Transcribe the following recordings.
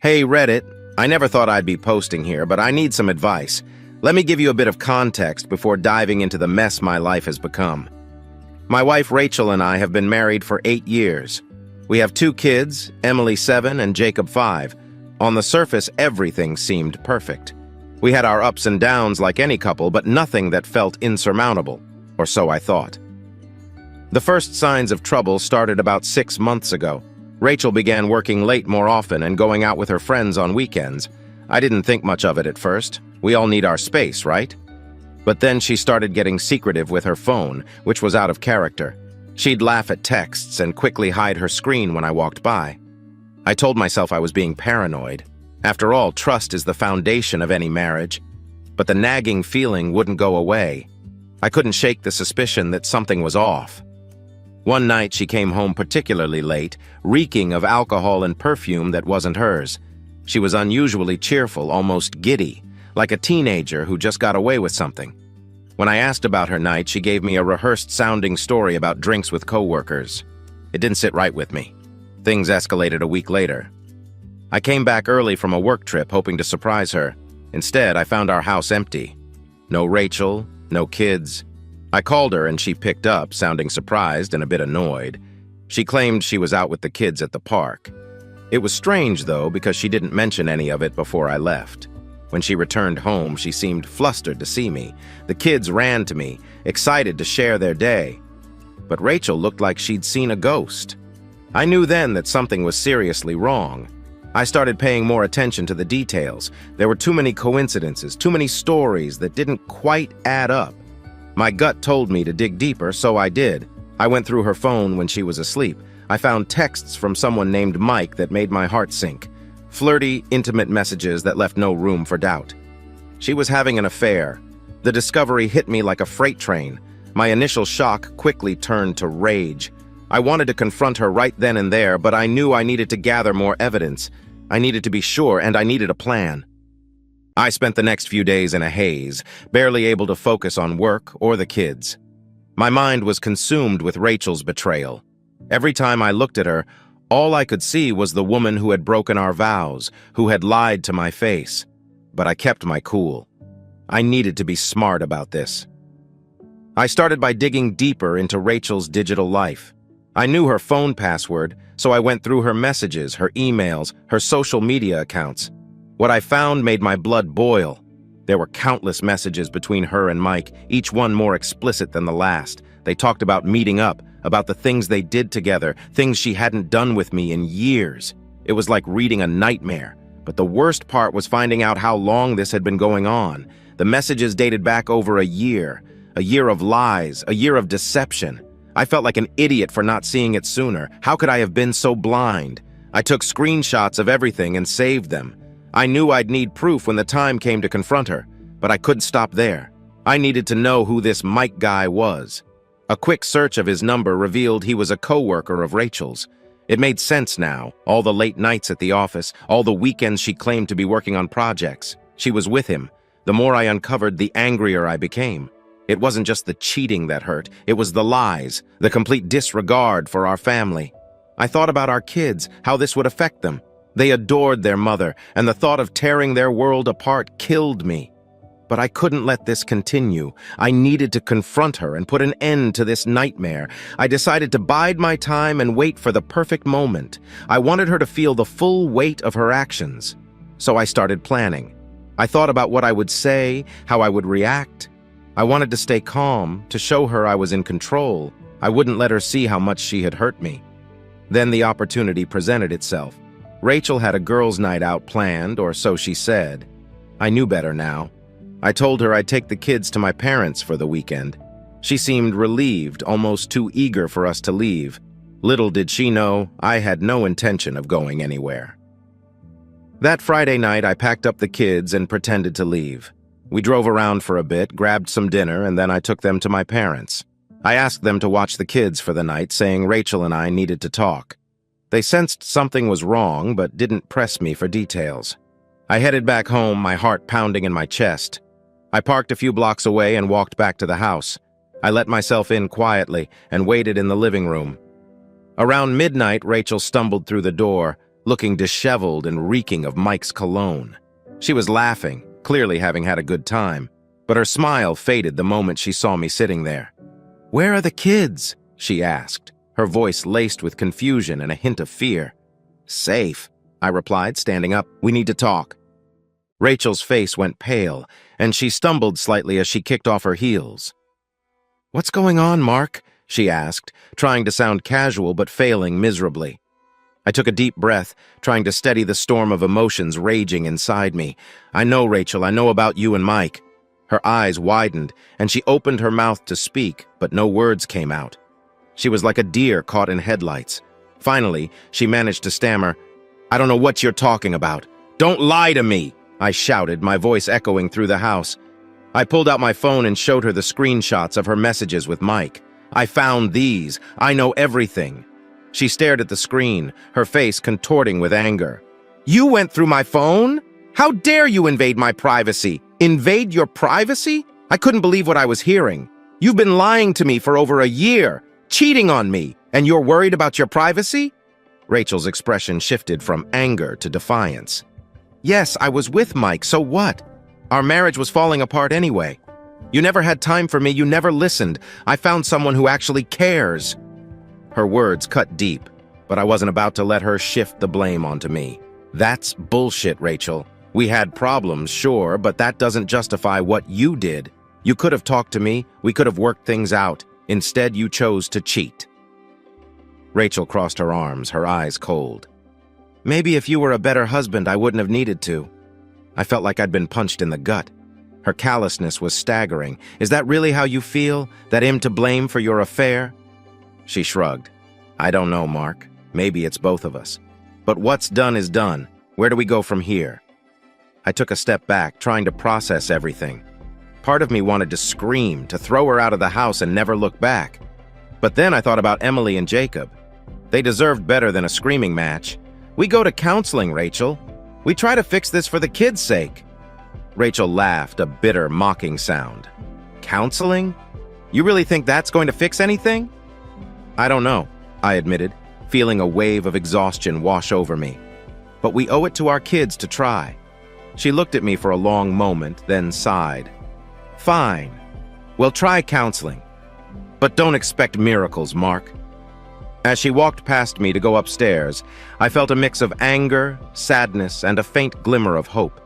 Hey Reddit, I never thought I'd be posting here, but I need some advice. Let me give you a bit of context before diving into the mess my life has become. My wife Rachel and I have been married for 8 years. We have 2 kids, Emily 7 and Jacob 5. On the surface, everything seemed perfect. We had our ups and downs like any couple, but nothing that felt insurmountable, or so I thought. The first signs of trouble started about 6 months ago. Rachel began working late more often and going out with her friends on weekends. I didn't think much of it at first. We all need our space, right? But then she started getting secretive with her phone, which was out of character. She'd laugh at texts and quickly hide her screen when I walked by. I told myself I was being paranoid. After all, trust is the foundation of any marriage. But the nagging feeling wouldn't go away. I couldn't shake the suspicion that something was off. One night she came home particularly late, reeking of alcohol and perfume that wasn't hers. She was unusually cheerful, almost giddy, like a teenager who just got away with something. When I asked about her night, she gave me a rehearsed-sounding story about drinks with coworkers. It didn't sit right with me. Things escalated a week later. I came back early from a work trip hoping to surprise her. Instead, I found our house empty. No Rachel, no kids. I called her and she picked up, sounding surprised and a bit annoyed. She claimed she was out with the kids at the park. It was strange, though, because she didn't mention any of it before I left. When she returned home, she seemed flustered to see me. The kids ran to me, excited to share their day. But Rachel looked like she'd seen a ghost. I knew then that something was seriously wrong. I started paying more attention to the details. There were too many coincidences, too many stories that didn't quite add up. My gut told me to dig deeper, so I did. I went through her phone when she was asleep. I found texts from someone named Mike that made my heart sink. Flirty, intimate messages that left no room for doubt. She was having an affair. The discovery hit me like a freight train. My initial shock quickly turned to rage. I wanted to confront her right then and there, but I knew I needed to gather more evidence. I needed to be sure, and I needed a plan. I spent the next few days in a haze, barely able to focus on work or the kids. My mind was consumed with Rachel's betrayal. Every time I looked at her, all I could see was the woman who had broken our vows, who had lied to my face. But I kept my cool. I needed to be smart about this. I started by digging deeper into Rachel's digital life. I knew her phone password, so I went through her messages, her emails, her social media accounts. What I found made my blood boil. There were countless messages between her and Mike, each one more explicit than the last. They talked about meeting up, about the things they did together, things she hadn't done with me in years. It was like reading a nightmare. But the worst part was finding out how long this had been going on. The messages dated back over a year of lies, a year of deception. I felt like an idiot for not seeing it sooner. How could I have been so blind? I took screenshots of everything and saved them. I knew I'd need proof when the time came to confront her, but I couldn't stop there. I needed to know who this Mike guy was. A quick search of his number revealed he was a coworker of Rachel's. It made sense now, all the late nights at the office, all the weekends she claimed to be working on projects. She was with him. The more I uncovered, the angrier I became. It wasn't just the cheating that hurt, it was the lies, the complete disregard for our family. I thought about our kids, how this would affect them. They adored their mother, and the thought of tearing their world apart killed me. But I couldn't let this continue. I needed to confront her and put an end to this nightmare. I decided to bide my time and wait for the perfect moment. I wanted her to feel the full weight of her actions. So I started planning. I thought about what I would say, how I would react. I wanted to stay calm, to show her I was in control. I wouldn't let her see how much she had hurt me. Then the opportunity presented itself. Rachel had a girls' night out planned, or so she said. I knew better now. I told her I'd take the kids to my parents for the weekend. She seemed relieved, almost too eager for us to leave. Little did she know, I had no intention of going anywhere. That Friday night, I packed up the kids and pretended to leave. We drove around for a bit, grabbed some dinner, and then I took them to my parents. I asked them to watch the kids for the night, saying Rachel and I needed to talk. They sensed something was wrong, but didn't press me for details. I headed back home, my heart pounding in my chest. I parked a few blocks away and walked back to the house. I let myself in quietly and waited in the living room. Around midnight, Rachel stumbled through the door, looking disheveled and reeking of Mike's cologne. She was laughing, clearly having had a good time, but her smile faded the moment she saw me sitting there. "Where are the kids?" she asked, her voice laced with confusion and a hint of fear. "Safe," I replied, standing up. "We need to talk." Rachel's face went pale, and she stumbled slightly as she kicked off her heels. "What's going on, Mark?" she asked, trying to sound casual but failing miserably. I took a deep breath, trying to steady the storm of emotions raging inside me. "I know, Rachel, I know about you and Mike." Her eyes widened, and she opened her mouth to speak, but no words came out. She was like a deer caught in headlights. Finally, she managed to stammer, "I don't know what you're talking about. Don't lie to me!" I shouted, my voice echoing through the house. I pulled out my phone and showed her the screenshots of her messages with Mike. "I found these. I know everything." She stared at the screen, her face contorting with anger. "You went through my phone? How dare you invade my privacy? Invade your privacy?" I couldn't believe what I was hearing. "You've been lying to me for over a year, cheating on me, and you're worried about your privacy?" Rachel's expression shifted from anger to defiance. "Yes, I was with Mike, so what? Our marriage was falling apart anyway. You never had time for me, you never listened. I found someone who actually cares." Her words cut deep, but I wasn't about to let her shift the blame onto me. "That's bullshit, Rachel. We had problems, sure, but that doesn't justify what you did. You could have talked to me, we could have worked things out. Instead, you chose to cheat." Rachel crossed her arms, her eyes cold. "Maybe if you were a better husband, I wouldn't have needed to." I felt like I'd been punched in the gut. Her callousness was staggering. "Is that really how you feel? That I'm to blame for your affair?" She shrugged. "I don't know, Mark. Maybe it's both of us. But what's done is done. Where do we go from here?" I took a step back, trying to process everything. Part of me wanted to scream, to throw her out of the house and never look back. But then I thought about Emily and Jacob. They deserved better than a screaming match. "We go to counseling, Rachel. We try to fix this for the kids' sake." Rachel laughed, a bitter, mocking sound. "Counseling? You really think that's going to fix anything?" "I don't know," I admitted, feeling a wave of exhaustion wash over me. "But we owe it to our kids to try." She looked at me for a long moment, then sighed. "Fine. We'll try counseling. But don't expect miracles, Mark." As she walked past me to go upstairs, I felt a mix of anger, sadness, and a faint glimmer of hope.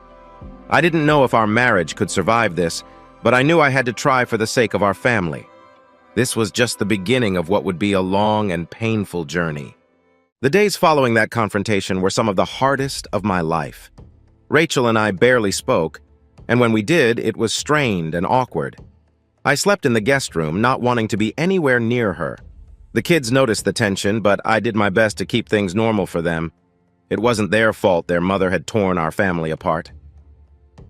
I didn't know if our marriage could survive this, but I knew I had to try for the sake of our family. This was just the beginning of what would be a long and painful journey. The days following that confrontation were some of the hardest of my life. Rachel and I barely spoke, and when we did, it was strained and awkward. I slept in the guest room, not wanting to be anywhere near her. The kids noticed the tension, but I did my best to keep things normal for them. It wasn't their fault their mother had torn our family apart.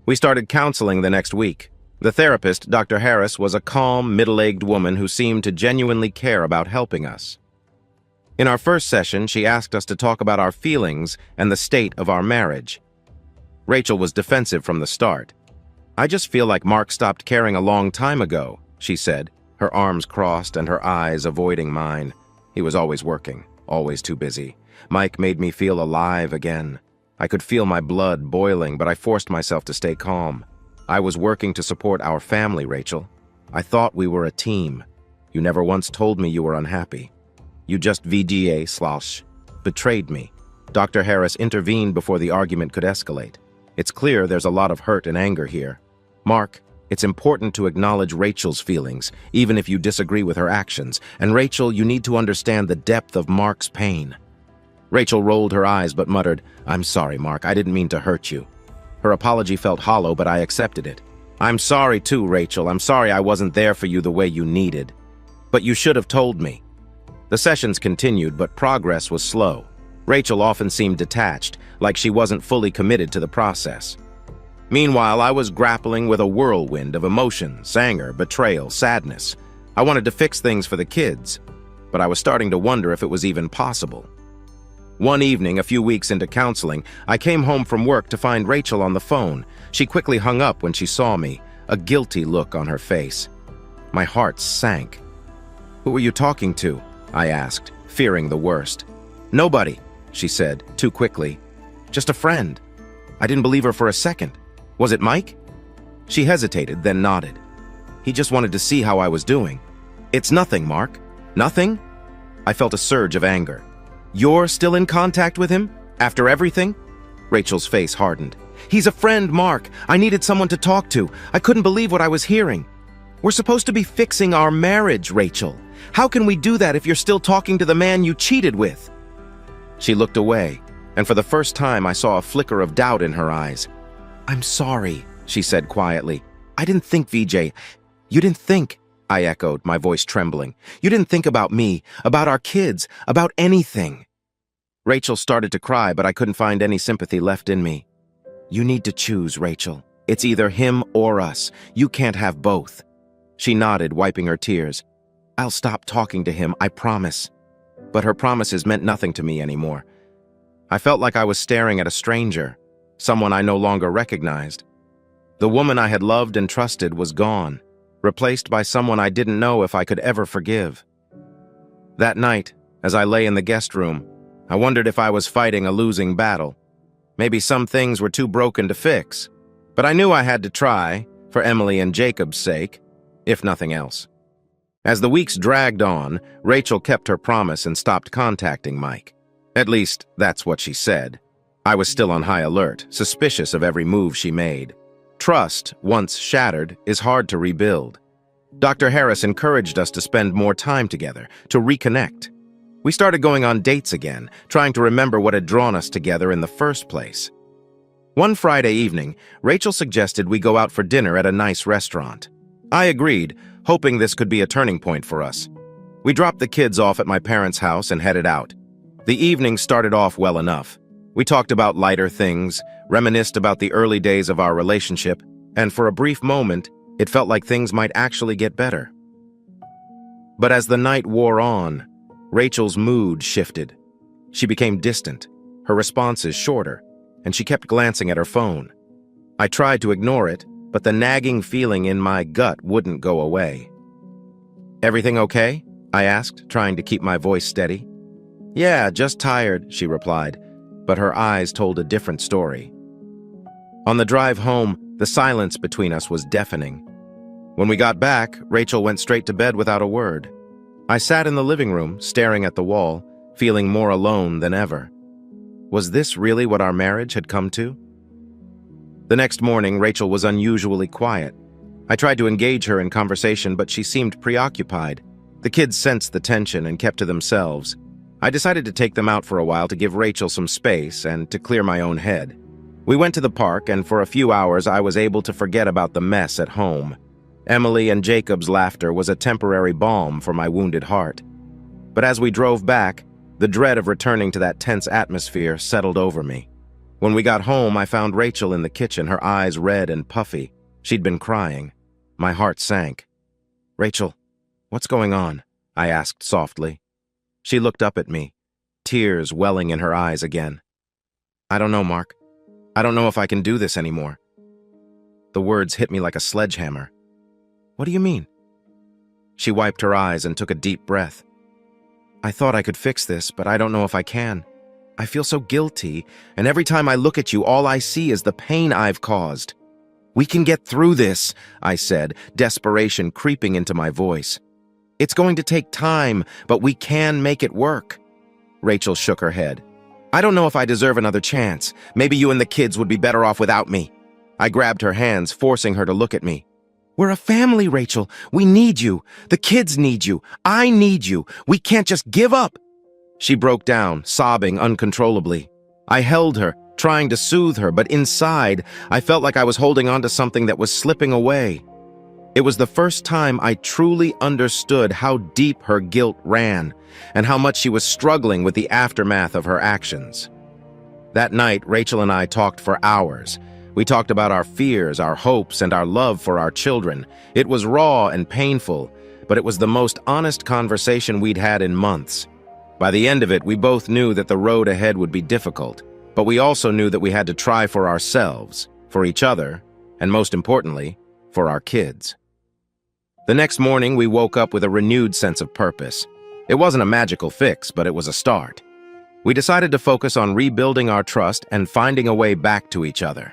We started counseling the next week. The therapist, Dr. Harris, was a calm, middle-aged woman who seemed to genuinely care about helping us. In our first session, she asked us to talk about our feelings and the state of our marriage. Rachel was defensive from the start. "I just feel like Mark stopped caring a long time ago," she said, her arms crossed and her eyes avoiding mine. "He was always working, always too busy. Mike made me feel alive again. I could feel my blood boiling, but I forced myself to stay calm. I was working to support our family, Rachel. I thought we were a team. You never once told me you were unhappy. You just betrayed me." Dr. Harris intervened before the argument could escalate. "It's clear there's a lot of hurt and anger here. Mark, it's important to acknowledge Rachel's feelings, even if you disagree with her actions. And Rachel, you need to understand the depth of Mark's pain." Rachel rolled her eyes but muttered, "I'm sorry, Mark. I didn't mean to hurt you." Her apology felt hollow, but I accepted it. "I'm sorry too, Rachel. I'm sorry I wasn't there for you the way you needed. But you should have told me." The sessions continued, but progress was slow. Rachel often seemed detached, like she wasn't fully committed to the process. Meanwhile, I was grappling with a whirlwind of emotions, anger, betrayal, sadness. I wanted to fix things for the kids, but I was starting to wonder if it was even possible. One evening, a few weeks into counseling, I came home from work to find Rachel on the phone. She quickly hung up when she saw me, a guilty look on her face. My heart sank. "Who were you talking to?" I asked, fearing the worst. "Nobody. she said, too quickly. Just a friend. I didn't believe her for a second. Was it Mike? She hesitated, then nodded. He just wanted to see how I was doing. It's nothing, Mark. Nothing? I felt a surge of anger. You're still in contact with him? After everything? Rachel's face hardened. He's a friend, Mark. I needed someone to talk to. I couldn't believe what I was hearing. We're supposed to be fixing our marriage, Rachel. How can we do that if you're still talking to the man you cheated with? She looked away, and for the first time I saw a flicker of doubt in her eyes. I'm sorry, she said quietly. I didn't think, VJ. You didn't think, I echoed, my voice trembling. You didn't think about me, about our kids, about anything. Rachel started to cry, but I couldn't find any sympathy left in me. You need to choose, Rachel. It's either him or us. You can't have both. She nodded, wiping her tears. I'll stop talking to him, I promise. But her promises meant nothing to me anymore. I felt like I was staring at a stranger, someone I no longer recognized. The woman I had loved and trusted was gone, replaced by someone I didn't know if I could ever forgive. That night, as I lay in the guest room, I wondered if I was fighting a losing battle. Maybe some things were too broken to fix, but I knew I had to try, for Emily and Jacob's sake, if nothing else. As the weeks dragged on, Rachel kept her promise and stopped contacting Mike. At least, that's what she said. I was still on high alert, suspicious of every move she made. Trust, once shattered, is hard to rebuild. Dr. Harris encouraged us to spend more time together, to reconnect. We started going on dates again, trying to remember what had drawn us together in the first place. One Friday evening, Rachel suggested we go out for dinner at a nice restaurant. I agreed, hoping this could be a turning point for us. We dropped the kids off at my parents' house and headed out. The evening started off well enough. We talked about lighter things, reminisced about the early days of our relationship, and for a brief moment, it felt like things might actually get better. But as the night wore on, Rachel's mood shifted. She became distant, her responses shorter, and she kept glancing at her phone. I tried to ignore it, but the nagging feeling in my gut wouldn't go away. Everything okay? I asked, trying to keep my voice steady. Yeah, just tired, she replied, but her eyes told a different story. On the drive home, the silence between us was deafening. When we got back, Rachel went straight to bed without a word. I sat in the living room, staring at the wall, feeling more alone than ever. Was this really what our marriage had come to? The next morning, Rachel was unusually quiet. I tried to engage her in conversation, but she seemed preoccupied. The kids sensed the tension and kept to themselves. I decided to take them out for a while to give Rachel some space and to clear my own head. We went to the park, and for a few hours I was able to forget about the mess at home. Emily and Jacob's laughter was a temporary balm for my wounded heart. But as we drove back, the dread of returning to that tense atmosphere settled over me. When we got home, I found Rachel in the kitchen, her eyes red and puffy. She'd been crying. My heart sank. Rachel, what's going on? I asked softly. She looked up at me, tears welling in her eyes again. I don't know, Mark. I don't know if I can do this anymore. The words hit me like a sledgehammer. What do you mean? She wiped her eyes and took a deep breath. I thought I could fix this, but I don't know if I can. I feel so guilty, and every time I look at you, all I see is the pain I've caused. We can get through this, I said, desperation creeping into my voice. It's going to take time, but we can make it work. Rachel shook her head. I don't know if I deserve another chance. Maybe you and the kids would be better off without me. I grabbed her hands, forcing her to look at me. We're a family, Rachel. We need you. The kids need you. I need you. We can't just give up. She broke down, sobbing uncontrollably. I held her, trying to soothe her, but inside, I felt like I was holding on to something that was slipping away. It was the first time I truly understood how deep her guilt ran, and how much she was struggling with the aftermath of her actions. That night, Rachel and I talked for hours. We talked about our fears, our hopes, and our love for our children. It was raw and painful, but it was the most honest conversation we'd had in months. By the end of it, we both knew that the road ahead would be difficult, but we also knew that we had to try for ourselves, for each other, and most importantly, for our kids. The next morning, we woke up with a renewed sense of purpose. It wasn't a magical fix, but it was a start. We decided to focus on rebuilding our trust and finding a way back to each other.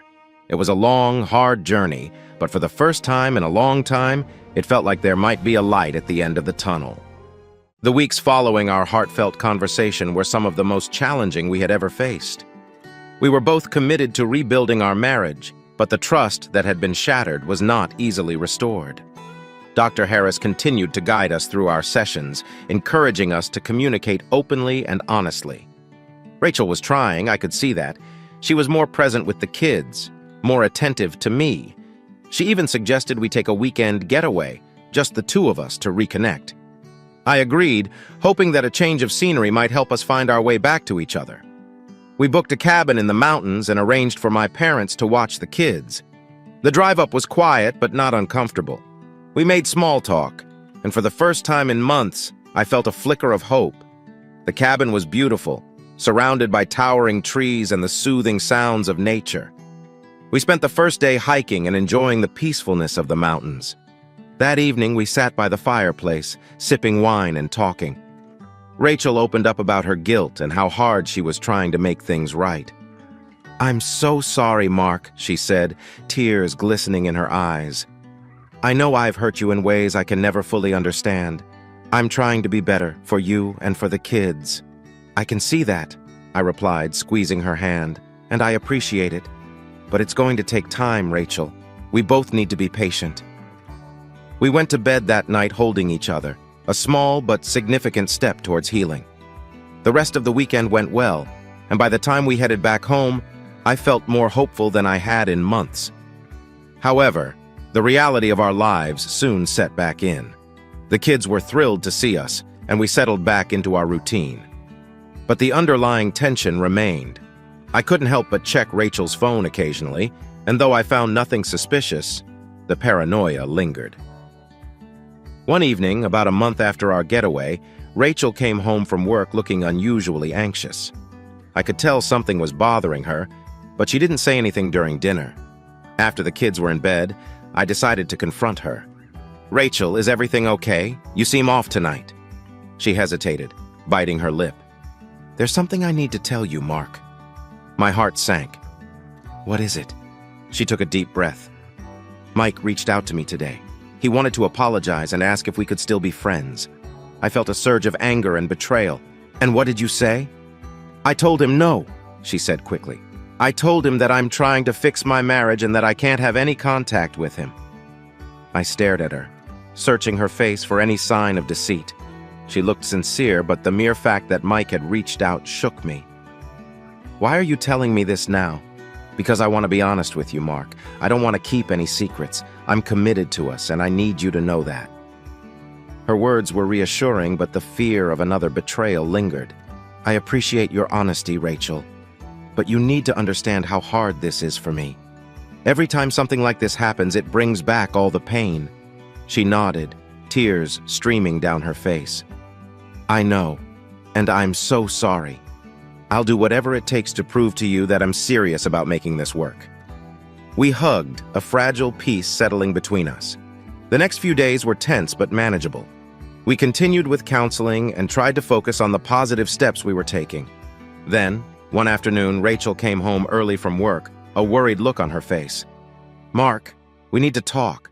It was a long, hard journey, but for the first time in a long time, it felt like there might be a light at the end of the tunnel. The weeks following our heartfelt conversation were some of the most challenging we had ever faced. We were both committed to rebuilding our marriage, but the trust that had been shattered was not easily restored. Dr. Harris continued to guide us through our sessions, encouraging us to communicate openly and honestly. Rachel was trying, I could see that. She was more present with the kids, more attentive to me. She even suggested we take a weekend getaway, just the two of us, to reconnect. I agreed, hoping that a change of scenery might help us find our way back to each other. We booked a cabin in the mountains and arranged for my parents to watch the kids. The drive up was quiet but not uncomfortable. We made small talk, and for the first time in months, I felt a flicker of hope. The cabin was beautiful, surrounded by towering trees and the soothing sounds of nature. We spent the first day hiking and enjoying the peacefulness of the mountains. That evening, we sat by the fireplace, sipping wine and talking. Rachel opened up about her guilt and how hard she was trying to make things right. "I'm so sorry, Mark," she said, tears glistening in her eyes. "I know I've hurt you in ways I can never fully understand. I'm trying to be better for you and for the kids." "I can see that," I replied, squeezing her hand, "and I appreciate it. But it's going to take time, Rachel. We both need to be patient." We went to bed that night holding each other, a small but significant step towards healing. The rest of the weekend went well, and by the time we headed back home, I felt more hopeful than I had in months. However, the reality of our lives soon set back in. The kids were thrilled to see us, and we settled back into our routine. But the underlying tension remained. I couldn't help but check Rachel's phone occasionally, and though I found nothing suspicious, the paranoia lingered. One evening, about a month after our getaway, Rachel came home from work looking unusually anxious. I could tell something was bothering her, but she didn't say anything during dinner. After the kids were in bed, I decided to confront her. "Rachel, is everything okay? You seem off tonight." She hesitated, biting her lip. "There's something I need to tell you, Mark." My heart sank. "What is it?" She took a deep breath. "Mike reached out to me today. He wanted to apologize and ask if we could still be friends. I felt a surge of anger and betrayal. And what did you say?" "I told him no," she said quickly. "I told him that I'm trying to fix my marriage and that I can't have any contact with him." I stared at her, searching her face for any sign of deceit. She looked sincere, but the mere fact that Mike had reached out shook me. "Why are you telling me this now?" "Because I want to be honest with you, Mark. I don't want to keep any secrets. I'm committed to us, and I need you to know that." Her words were reassuring, but the fear of another betrayal lingered. "I appreciate your honesty, Rachel, but you need to understand how hard this is for me. Every time something like this happens, it brings back all the pain." She nodded, tears streaming down her face. "I know, and I'm so sorry. I'll do whatever it takes to prove to you that I'm serious about making this work." We hugged, a fragile peace settling between us. The next few days were tense but manageable. We continued with counseling and tried to focus on the positive steps we were taking. Then, one afternoon, Rachel came home early from work, a worried look on her face. "Mark, we need to talk."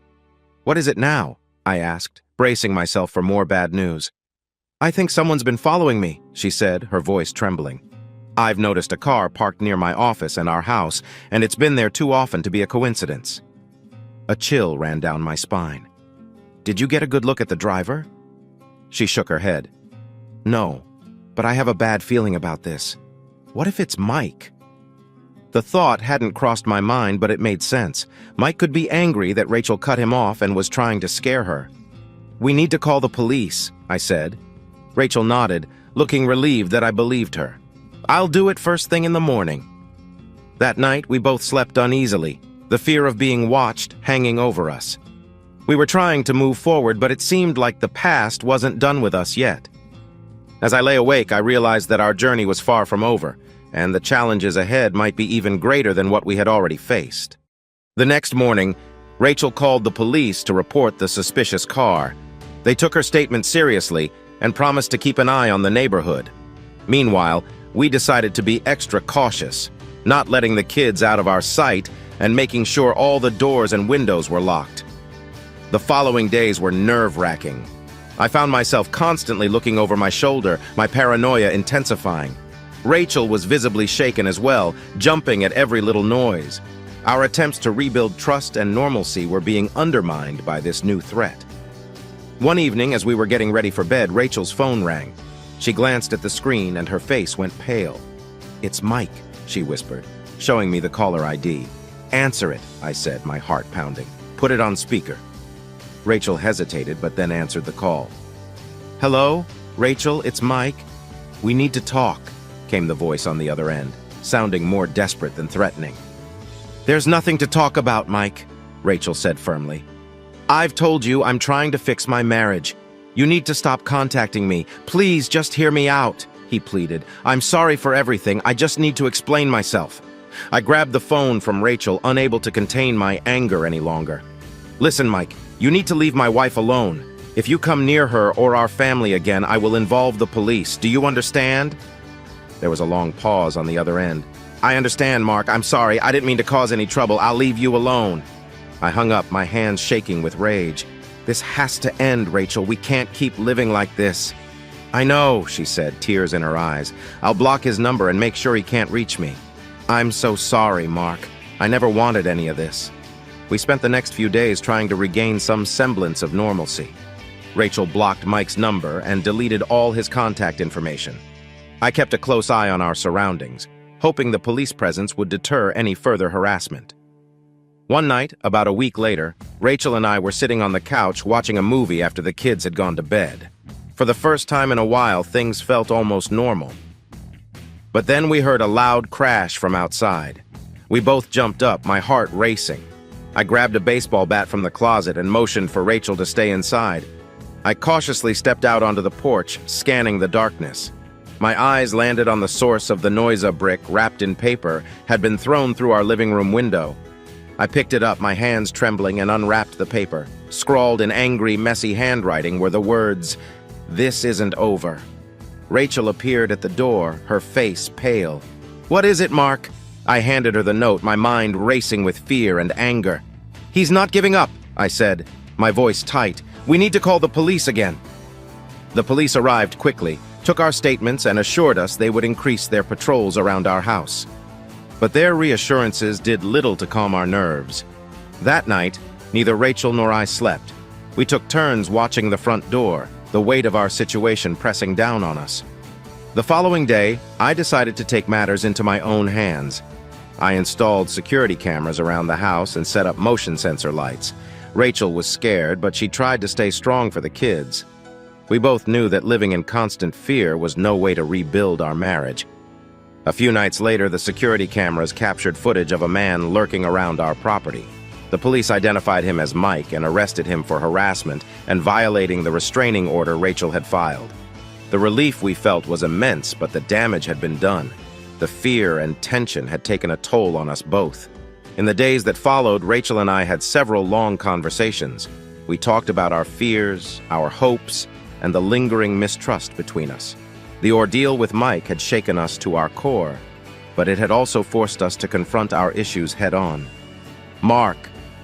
"What is it now?" I asked, bracing myself for more bad news. "I think someone's been following me," she said, her voice trembling. "I've noticed a car parked near my office and our house, and it's been there too often to be a coincidence." A chill ran down my spine. "Did you get a good look at the driver?" She shook her head. "No, but I have a bad feeling about this. What if it's Mike?" The thought hadn't crossed my mind, but it made sense. Mike could be angry that Rachel cut him off and was trying to scare her. "We need to call the police," I said. Rachel nodded, looking relieved that I believed her. "I'll do it first thing in the morning." That night, we both slept uneasily, the fear of being watched hanging over us. We were trying to move forward, but it seemed like the past wasn't done with us yet. As I lay awake, I realized that our journey was far from over, and the challenges ahead might be even greater than what we had already faced. The next morning, Rachel called the police to report the suspicious car. They took her statement seriously and promised to keep an eye on the neighborhood. Meanwhile, we decided to be extra cautious, not letting the kids out of our sight and making sure all the doors and windows were locked. The following days were nerve-wracking. I found myself constantly looking over my shoulder, my paranoia intensifying. Rachel was visibly shaken as well, jumping at every little noise. Our attempts to rebuild trust and normalcy were being undermined by this new threat. One evening, as we were getting ready for bed, Rachel's phone rang. She glanced at the screen and her face went pale. "It's Mike," she whispered, showing me the caller ID. "Answer it," I said, my heart pounding. "Put it on speaker." Rachel hesitated, but then answered the call. "Hello, Rachel, it's Mike. We need to talk," came the voice on the other end, sounding more desperate than threatening. "There's nothing to talk about, Mike," Rachel said firmly. "I've told you I'm trying to fix my marriage. You need to stop contacting me. Please just hear me out," he pleaded. "I'm sorry for everything. I just need to explain myself." I grabbed the phone from Rachel, unable to contain my anger any longer. "Listen, Mike, you need to leave my wife alone. If you come near her or our family again, I will involve the police. Do you understand?" There was a long pause on the other end. "I understand, Mark. I'm sorry. I didn't mean to cause any trouble. I'll leave you alone." I hung up, my hands shaking with rage. "This has to end, Rachel. We can't keep living like this." "I know," she said, tears in her eyes. "I'll block his number and make sure he can't reach me." "I'm so sorry, Mark. I never wanted any of this." We spent the next few days trying to regain some semblance of normalcy. Rachel blocked Mike's number and deleted all his contact information. I kept a close eye on our surroundings, hoping the police presence would deter any further harassment. One night, about a week later, Rachel and I were sitting on the couch watching a movie after the kids had gone to bed. For the first time in a while, things felt almost normal. But then we heard a loud crash from outside. We both jumped up, my heart racing. I grabbed a baseball bat from the closet and motioned for Rachel to stay inside. I cautiously stepped out onto the porch, scanning the darkness. My eyes landed on the source of the Noisa brick wrapped in paper had been thrown through our living room window. I picked it up, my hands trembling, and unwrapped the paper. Scrawled in angry, messy handwriting were the words, "This isn't over." Rachel appeared at the door, her face pale. "What is it, Mark?" I handed her the note, my mind racing with fear and anger. "He's not giving up," I said, my voice tight. "We need to call the police again." The police arrived quickly, took our statements, and assured us they would increase their patrols around our house. But their reassurances did little to calm our nerves. That night, neither Rachel nor I slept. We took turns watching the front door, the weight of our situation pressing down on us. The following day, I decided to take matters into my own hands. I installed security cameras around the house and set up motion sensor lights. Rachel was scared, but she tried to stay strong for the kids. We both knew that living in constant fear was no way to rebuild our marriage. A few nights later, the security cameras captured footage of a man lurking around our property. The police identified him as Mike and arrested him for harassment and violating the restraining order Rachel had filed. The relief we felt was immense, but the damage had been done. The fear and tension had taken a toll on us both. In the days that followed, Rachel and I had several long conversations. We talked about our fears, our hopes, and the lingering mistrust between us. The ordeal with Mike had shaken us to our core, but it had also forced us to confront our issues head-on. "Mark,"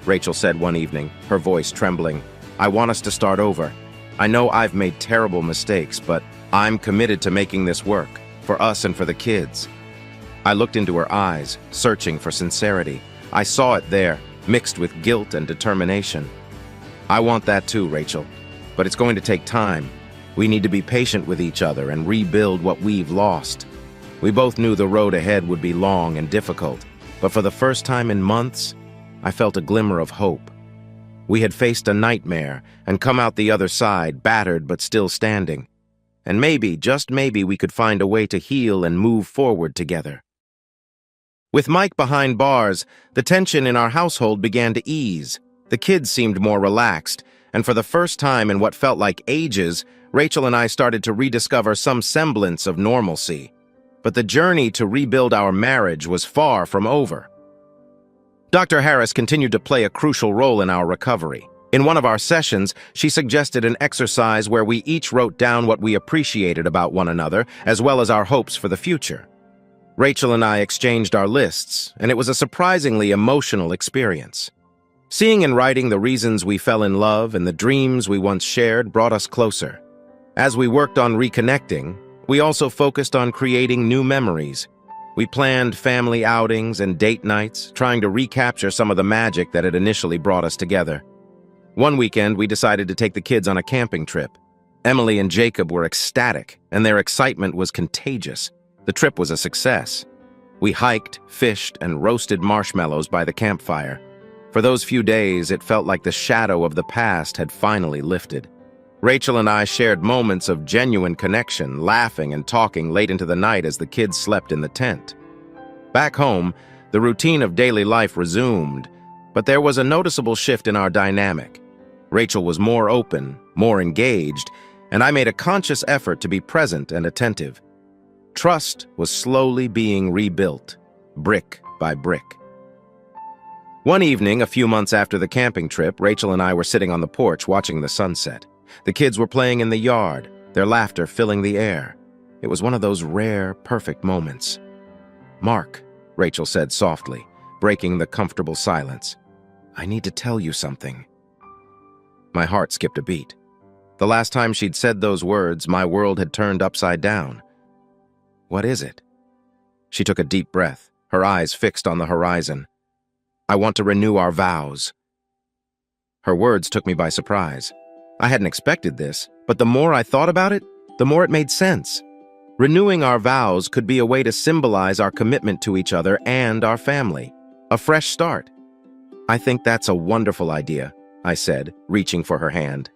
Rachel said one evening, her voice trembling, "I want us to start over. I know I've made terrible mistakes, but I'm committed to making this work, for us and for the kids." I looked into her eyes, searching for sincerity. I saw it there, mixed with guilt and determination. "I want that too, Rachel, but it's going to take time. We need to be patient with each other and rebuild what we've lost." We both knew the road ahead would be long and difficult, but for the first time in months, I felt a glimmer of hope. We had faced a nightmare and come out the other side, battered but still standing. And maybe, just maybe, we could find a way to heal and move forward together. With Mike behind bars, the tension in our household began to ease. The kids seemed more relaxed, and for the first time in what felt like ages, Rachel and I started to rediscover some semblance of normalcy. But the journey to rebuild our marriage was far from over. Dr. Harris continued to play a crucial role in our recovery. In one of our sessions, she suggested an exercise where we each wrote down what we appreciated about one another, as well as our hopes for the future. Rachel and I exchanged our lists, and it was a surprisingly emotional experience. Seeing in writing the reasons we fell in love and the dreams we once shared brought us closer. As we worked on reconnecting, we also focused on creating new memories. We planned family outings and date nights, trying to recapture some of the magic that had initially brought us together. One weekend, we decided to take the kids on a camping trip. Emily and Jacob were ecstatic, and their excitement was contagious. The trip was a success. We hiked, fished, and roasted marshmallows by the campfire. For those few days, it felt like the shadow of the past had finally lifted. Rachel and I shared moments of genuine connection, laughing and talking late into the night as the kids slept in the tent. Back home, the routine of daily life resumed, but there was a noticeable shift in our dynamic. Rachel was more open, more engaged, and I made a conscious effort to be present and attentive. Trust was slowly being rebuilt, brick by brick. One evening, a few months after the camping trip, Rachel and I were sitting on the porch watching the sunset. The kids were playing in the yard, their laughter filling the air. It was one of those rare, perfect moments. "Mark," Rachel said softly, breaking the comfortable silence, "I need to tell you something." My heart skipped a beat. The last time she'd said those words, my world had turned upside down. "What is it?" She took a deep breath, her eyes fixed on the horizon. "I want to renew our vows." Her words took me by surprise. I hadn't expected this, but the more I thought about it, the more it made sense. Renewing our vows could be a way to symbolize our commitment to each other and our family. A fresh start. "I think that's a wonderful idea," I said, reaching for her hand.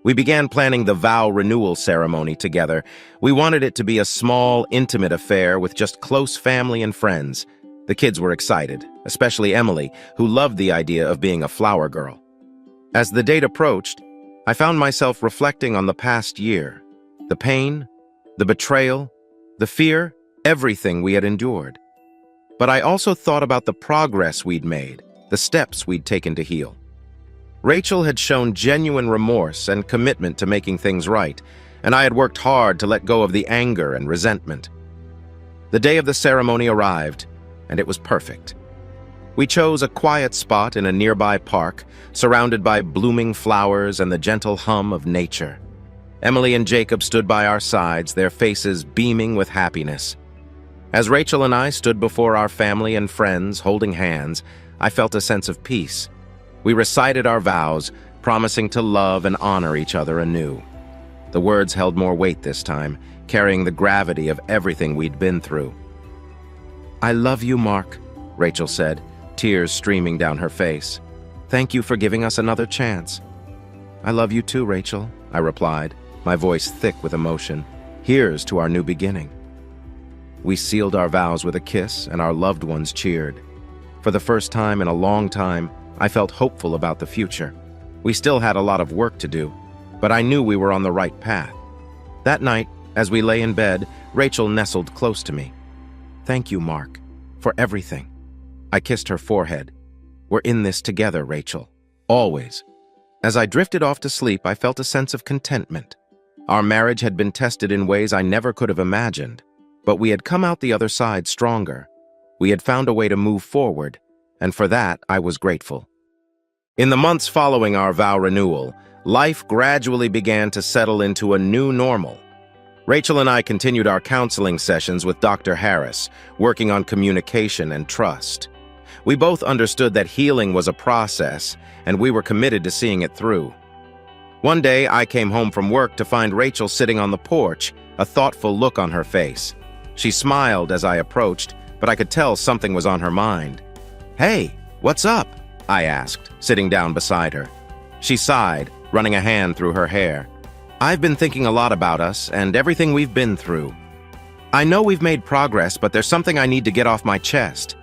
We began planning the vow renewal ceremony together. We wanted it to be a small, intimate affair with just close family and friends. The kids were excited, especially Emily, who loved the idea of being a flower girl. As the date approached, I found myself reflecting on the past year. The pain, the betrayal, the fear, everything we had endured. But I also thought about the progress we'd made, the steps we'd taken to heal. Rachel had shown genuine remorse and commitment to making things right, and I had worked hard to let go of the anger and resentment. The day of the ceremony arrived, and it was perfect. We chose a quiet spot in a nearby park, surrounded by blooming flowers and the gentle hum of nature. Emily and Jacob stood by our sides, their faces beaming with happiness. As Rachel and I stood before our family and friends, holding hands, I felt a sense of peace. We recited our vows, promising to love and honor each other anew. The words held more weight this time, carrying the gravity of everything we'd been through. "I love you, Mark," Rachel said, tears streaming down her face. "Thank you for giving us another chance." "I love you too, Rachel," I replied, my voice thick with emotion. "Here's to our new beginning." We sealed our vows with a kiss, and our loved ones cheered. For the first time in a long time, I felt hopeful about the future. We still had a lot of work to do, but I knew we were on the right path. That night, as we lay in bed, Rachel nestled close to me. "Thank you, Mark, for everything." I kissed her forehead. "We're in this together, Rachel. Always." As I drifted off to sleep, I felt a sense of contentment. Our marriage had been tested in ways I never could have imagined, but we had come out the other side stronger. We had found a way to move forward, and for that, I was grateful. In the months following our vow renewal, life gradually began to settle into a new normal. Rachel and I continued our counseling sessions with Dr. Harris, working on communication and trust. We both understood that healing was a process, and we were committed to seeing it through. One day, I came home from work to find Rachel sitting on the porch, a thoughtful look on her face. She smiled as I approached, but I could tell something was on her mind. "Hey, what's up?" I asked, sitting down beside her. She sighed, running a hand through her hair. "I've been thinking a lot about us and everything we've been through. I know we've made progress, but there's something I need to get off my chest."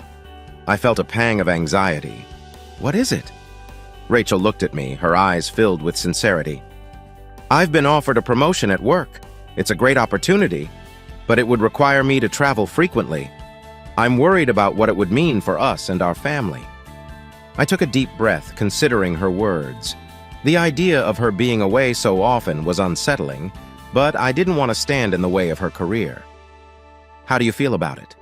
I felt a pang of anxiety. "What is it?" Rachel looked at me, her eyes filled with sincerity. "I've been offered a promotion at work. It's a great opportunity, but it would require me to travel frequently. I'm worried about what it would mean for us and our family." I took a deep breath, considering her words. The idea of her being away so often was unsettling, but I didn't want to stand in the way of her career. "How do you feel about it?"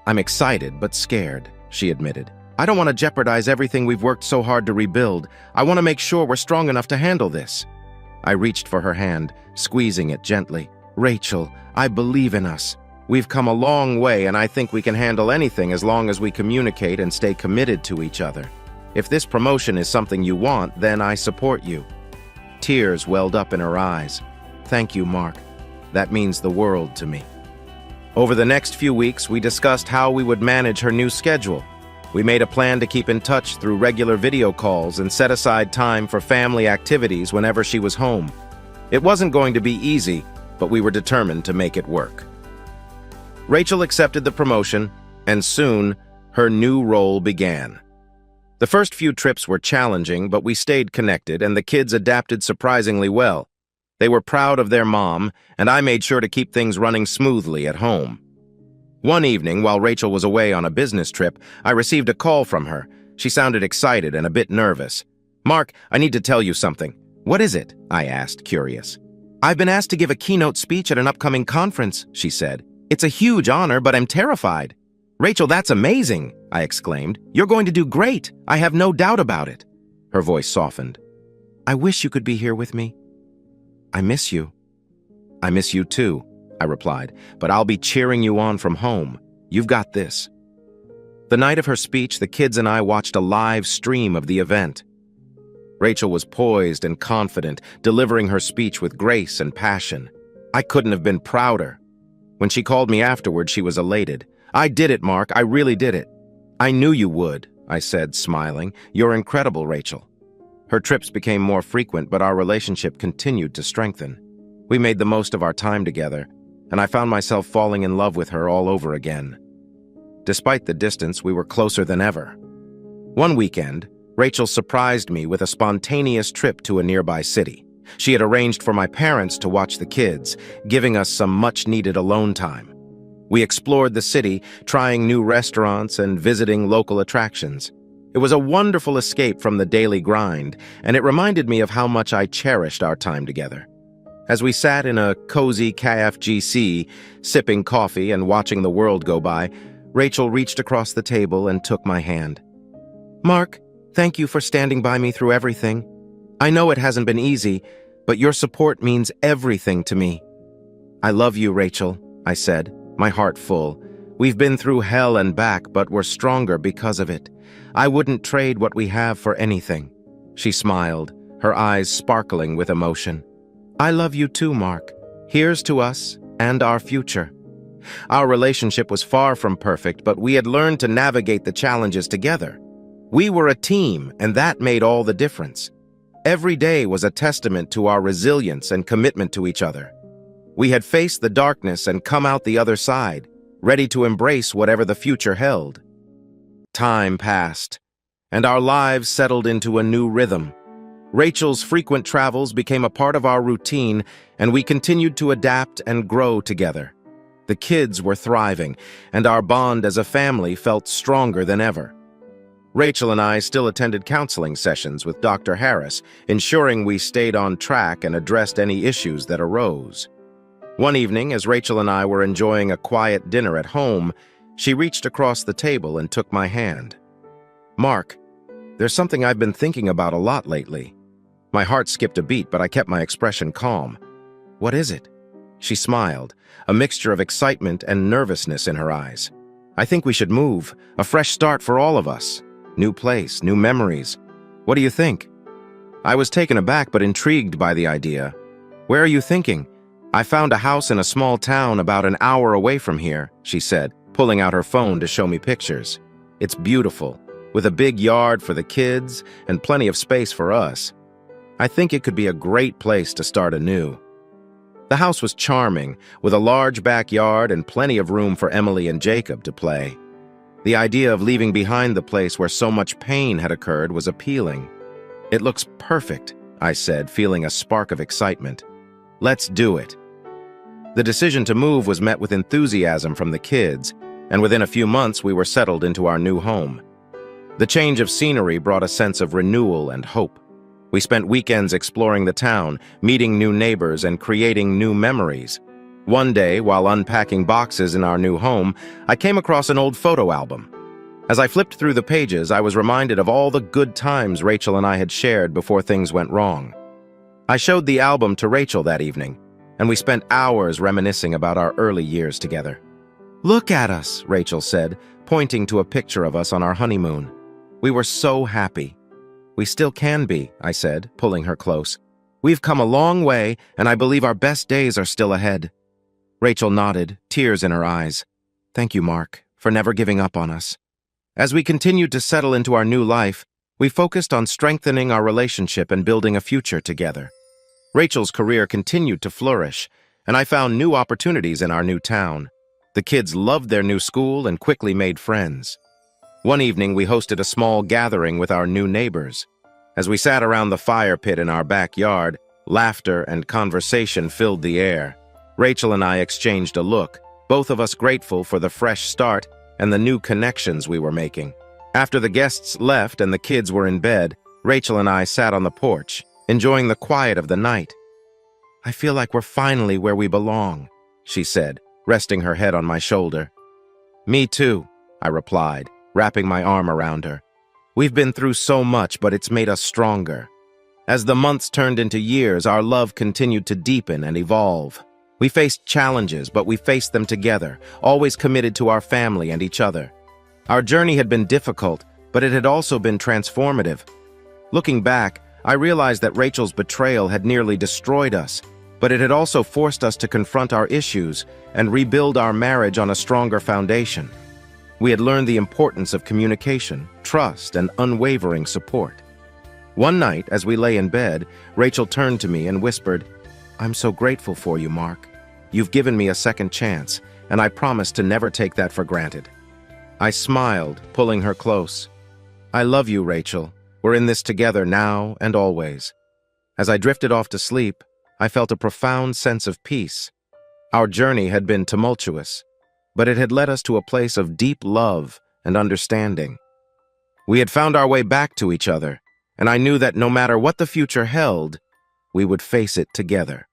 "I'm excited but scared," she admitted. "I don't want to jeopardize everything we've worked so hard to rebuild. I want to make sure we're strong enough to handle this." I reached for her hand, squeezing it gently. "Rachel, I believe in us. We've come a long way, and I think we can handle anything as long as we communicate and stay committed to each other. If this promotion is something you want, then I support you." Tears welled up in her eyes. "Thank you, Mark. That means the world to me." Over the next few weeks, we discussed how we would manage her new schedule. We made a plan to keep in touch through regular video calls and set aside time for family activities whenever she was home. It wasn't going to be easy, but we were determined to make it work. Rachel accepted the promotion, and soon, her new role began. The first few trips were challenging, but we stayed connected, and the kids adapted surprisingly well. They were proud of their mom, and I made sure to keep things running smoothly at home. One evening, while Rachel was away on a business trip, I received a call from her. She sounded excited and a bit nervous. "Mark, I need to tell you something." "What is it?" I asked, curious. "I've been asked to give a keynote speech at an upcoming conference," she said. "It's a huge honor, but I'm terrified." "Rachel, that's amazing," I exclaimed. "You're going to do great. I have no doubt about it." Her voice softened. "I wish you could be here with me. I miss you." "I miss you too," I replied, "but I'll be cheering you on from home. You've got this." The night of her speech, the kids and I watched a live stream of the event. Rachel was poised and confident, delivering her speech with grace and passion. I couldn't have been prouder. When she called me afterward, she was elated. "I did it, Mark. I really did it." "I knew you would," I said, smiling. "You're incredible, Rachel." Her trips became more frequent, but our relationship continued to strengthen. We made the most of our time together, and I found myself falling in love with her all over again. Despite the distance, we were closer than ever. One weekend, Rachel surprised me with a spontaneous trip to a nearby city. She had arranged for my parents to watch the kids, giving us some much-needed alone time. We explored the city, trying new restaurants and visiting local attractions. It was a wonderful escape from the daily grind, and it reminded me of how much I cherished our time together. As we sat in a cozy KFGC, sipping coffee and watching the world go by, Rachel reached across the table and took my hand. "Mark, thank you for standing by me through everything. I know it hasn't been easy, but your support means everything to me." "I love you, Rachel," I said, my heart full. "We've been through hell and back, but we're stronger because of it. I wouldn't trade what we have for anything." She smiled, her eyes sparkling with emotion. "I love you too, Mark. Here's to us and our future." Our relationship was far from perfect, but we had learned to navigate the challenges together. We were a team, and that made all the difference. Every day was a testament to our resilience and commitment to each other. We had faced the darkness and come out the other side, ready to embrace whatever the future held. Time passed, and our lives settled into a new rhythm. Rachel's frequent travels became a part of our routine, and we continued to adapt and grow together. The kids were thriving, and our bond as a family felt stronger than ever. Rachel and I still attended counseling sessions with Dr. Harris, ensuring we stayed on track and addressed any issues that arose. One evening, as Rachel and I were enjoying a quiet dinner at home, she reached across the table and took my hand. "Mark, there's something I've been thinking about a lot lately." My heart skipped a beat, but I kept my expression calm. "What is it?" She smiled, a mixture of excitement and nervousness in her eyes. "I think we should move, a fresh start for all of us. New place, new memories. What do you think?" I was taken aback but intrigued by the idea. "Where are you thinking?" "I found a house in a small town about an hour away from here," she said, pulling out her phone to show me pictures. "It's beautiful, with a big yard for the kids and plenty of space for us. I think it could be a great place to start anew." The house was charming, with a large backyard and plenty of room for Emily and Jacob to play. The idea of leaving behind the place where so much pain had occurred was appealing. "It looks perfect," I said, feeling a spark of excitement. "Let's do it." The decision to move was met with enthusiasm from the kids, and within a few months we were settled into our new home. The change of scenery brought a sense of renewal and hope. We spent weekends exploring the town, meeting new neighbors, and creating new memories. One day, while unpacking boxes in our new home, I came across an old photo album. As I flipped through the pages, I was reminded of all the good times Rachel and I had shared before things went wrong. I showed the album to Rachel that evening, and we spent hours reminiscing about our early years together. "Look at us," Rachel said, pointing to a picture of us on our honeymoon. "We were so happy." "We still can be," I said, pulling her close. "We've come a long way, and I believe our best days are still ahead." Rachel nodded, tears in her eyes. "Thank you, Mark, for never giving up on us." As we continued to settle into our new life, we focused on strengthening our relationship and building a future together. Rachel's career continued to flourish, and I found new opportunities in our new town. The kids loved their new school and quickly made friends. One evening, we hosted a small gathering with our new neighbors. As we sat around the fire pit in our backyard, laughter and conversation filled the air. Rachel and I exchanged a look, both of us grateful for the fresh start and the new connections we were making. After the guests left and the kids were in bed, Rachel and I sat on the porch, enjoying the quiet of the night. "I feel like we're finally where we belong," she said, resting her head on my shoulder. "Me too," I replied, wrapping my arm around her. "We've been through so much, but it's made us stronger." As the months turned into years, our love continued to deepen and evolve. We faced challenges, but we faced them together, always committed to our family and each other. Our journey had been difficult, but it had also been transformative. Looking back, I realized that Rachel's betrayal had nearly destroyed us, but it had also forced us to confront our issues and rebuild our marriage on a stronger foundation. We had learned the importance of communication, trust, and unwavering support. One night, as we lay in bed, Rachel turned to me and whispered, "I'm so grateful for you, Mark. You've given me a second chance, and I promise to never take that for granted." I smiled, pulling her close. "I love you, Rachel. We're in this together now and always." As I drifted off to sleep, I felt a profound sense of peace. Our journey had been tumultuous, but it had led us to a place of deep love and understanding. We had found our way back to each other, and I knew that no matter what the future held, we would face it together.